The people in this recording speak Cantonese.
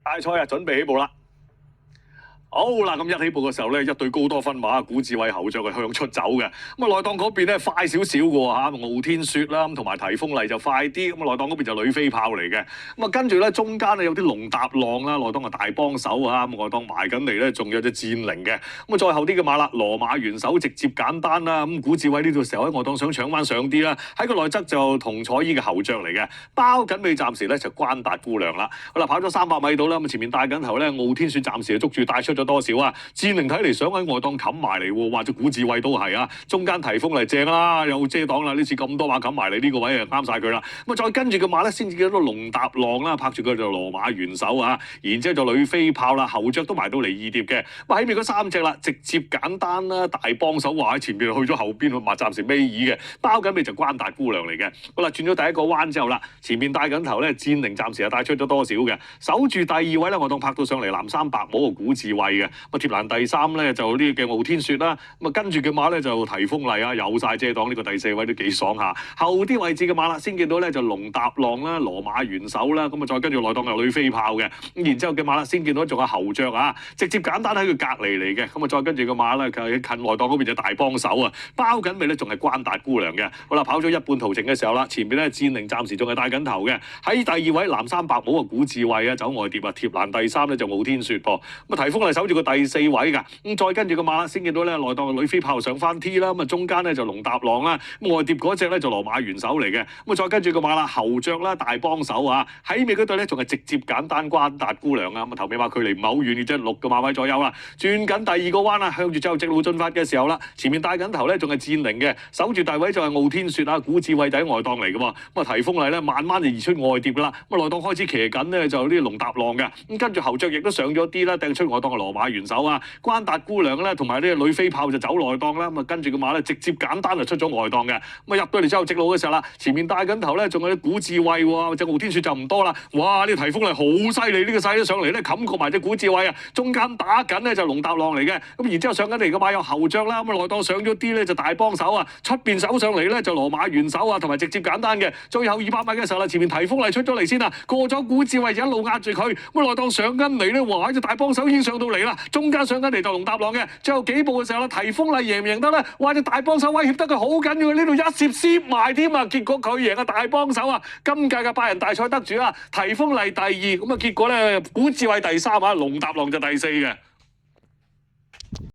大賽啊，準備起步啦！好啦，咁一起步嘅時候咧，一對高多分馬，古智慧後著係向出走嘅。咁啊，內檔嗰邊咧快少少嘅喎嚇，傲天雪啦，咁同埋提豐麗就快啲。咁啊，內檔嗰邊就女飛炮嚟嘅。咁啊，跟住咧中間咧有啲龍搭浪啦，內檔係大幫手啊。咁外檔埋緊嚟咧，仲有隻戰靈嘅。咁啊，再後啲嘅馬啦，羅馬元首直接簡單啦。咁古智慧呢度時候喺外檔想搶翻上啲啦，喺個內側就同彩衣嘅後著嚟嘅。包緊尾暫時咧就關達姑娘啦。好啦，跑咗300米到啦，咁前面帶緊頭咧，傲天雪暫時就捉住帶出咗多少啊？戰靈睇嚟想喺外檔冚埋嚟喎，或者古智慧都係啊，中間提豐嚟正啦，有遮擋啦，呢次咁多馬冚埋嚟呢個位啊啱晒佢啦。咁啊再跟住個馬咧，先至見到龍搭浪啦，拍住佢就羅馬元首啊，然之後就女飛炮啦，後著都埋到嚟二碟嘅。咁喺面嗰3隻啦，直接簡單啦，大幫手話喺前邊去咗後邊，馬暫時尾二嘅，包緊尾就關達姑娘嚟嘅。好啦，轉咗第一個彎之後啦，前面帶緊頭咧，戰靈暫時係帶出咗多少嘅，守住第2位咧，外檔拍到上嚟藍衫白帽個古智慧嘅。咁貼欄第3咧就呢嘅傲天雪啦，咁啊跟住嘅馬咧就提豐麗啊，有晒遮擋，呢個第4位都幾爽下。後啲位置嘅馬啦，先見到咧就龍搭浪啦、羅馬元首啦，咁啊再跟住內檔有女飛炮嘅，咁然之後嘅馬啦，先見到仲有後著啊，直接簡單喺佢隔離嚟嘅，咁啊再跟住個馬咧佢近內檔嗰邊就大幫手啊，包緊尾咧仲係關達姑娘嘅。好啦，跑咗一半途程嘅時候啦，前邊咧戰靈暫時仲係帶緊頭嘅，喺第2位藍衫白帽啊古智慧啊走外碟啊，貼欄第3咧就傲天雪噃，咁啊提豐麗守住個第4位㗎。咁再跟住個馬啦，先見到咧內檔嘅女飛炮上翻 T 啦，咁啊中間咧就龍搭浪啦，咁外碟嗰隻咧就羅馬元首嚟嘅，咁啊再跟住個馬啦後著啦大幫手啊，喺尾嗰對咧仲係直接簡單關達姑娘啊，咁啊頭尾馬距離唔係好遠嘅啫，6個馬位左右啦，轉緊第2個彎啦，向住最後直路進發嘅時候啦，前面帶緊頭咧仲係戰靈嘅，守住大位就係傲天雪啊，古智慧就喺外檔嚟嘅喎，咁啊提豐麗咧慢慢就移出外碟啦，咁啊內檔開始騎緊咧就呢啲龍搭浪嘅，咁跟住後著亦都上咗啲啦，掟出外檔嘅羅馬元首啊，關達姑娘咧同埋呢個女飛炮就走內檔啦，咁啊跟住個馬咧直接簡單就出咗外檔嘅，咁啊入到嚟之後直路嘅時候啦，前面帶緊頭咧仲有啲古智慧喎，隻傲天雪就唔多啦，哇呢個提豐麗好犀利，呢個勢咗上嚟咧冚過埋隻古智慧啊，中間打緊咧就龍搭浪嚟嘅，咁然之後上緊嚟個馬有後著啦，咁啊內檔上咗啲咧就大幫手啊，出邊走上嚟咧就羅馬元首啊，同埋直接簡單嘅，最後200米嘅時候啦，前面提豐麗出咗嚟先啦，過咗古智慧就一路壓住佢，咁內檔上緊嚟咧，哇隻大幫手已經上到嚟啦，中間上緊嚟就龍搭浪嘅，最後幾步嘅時候啦，提豐麗贏唔贏得咧？哇隻大幫手威脅得佢好緊要，呢度一攝埋添啊，結果佢贏啊大幫手啊，今屆嘅百人大賽得主啊，提豐麗第2，咁啊結果咧古智慧第3啊，龍搭浪就第4嘅。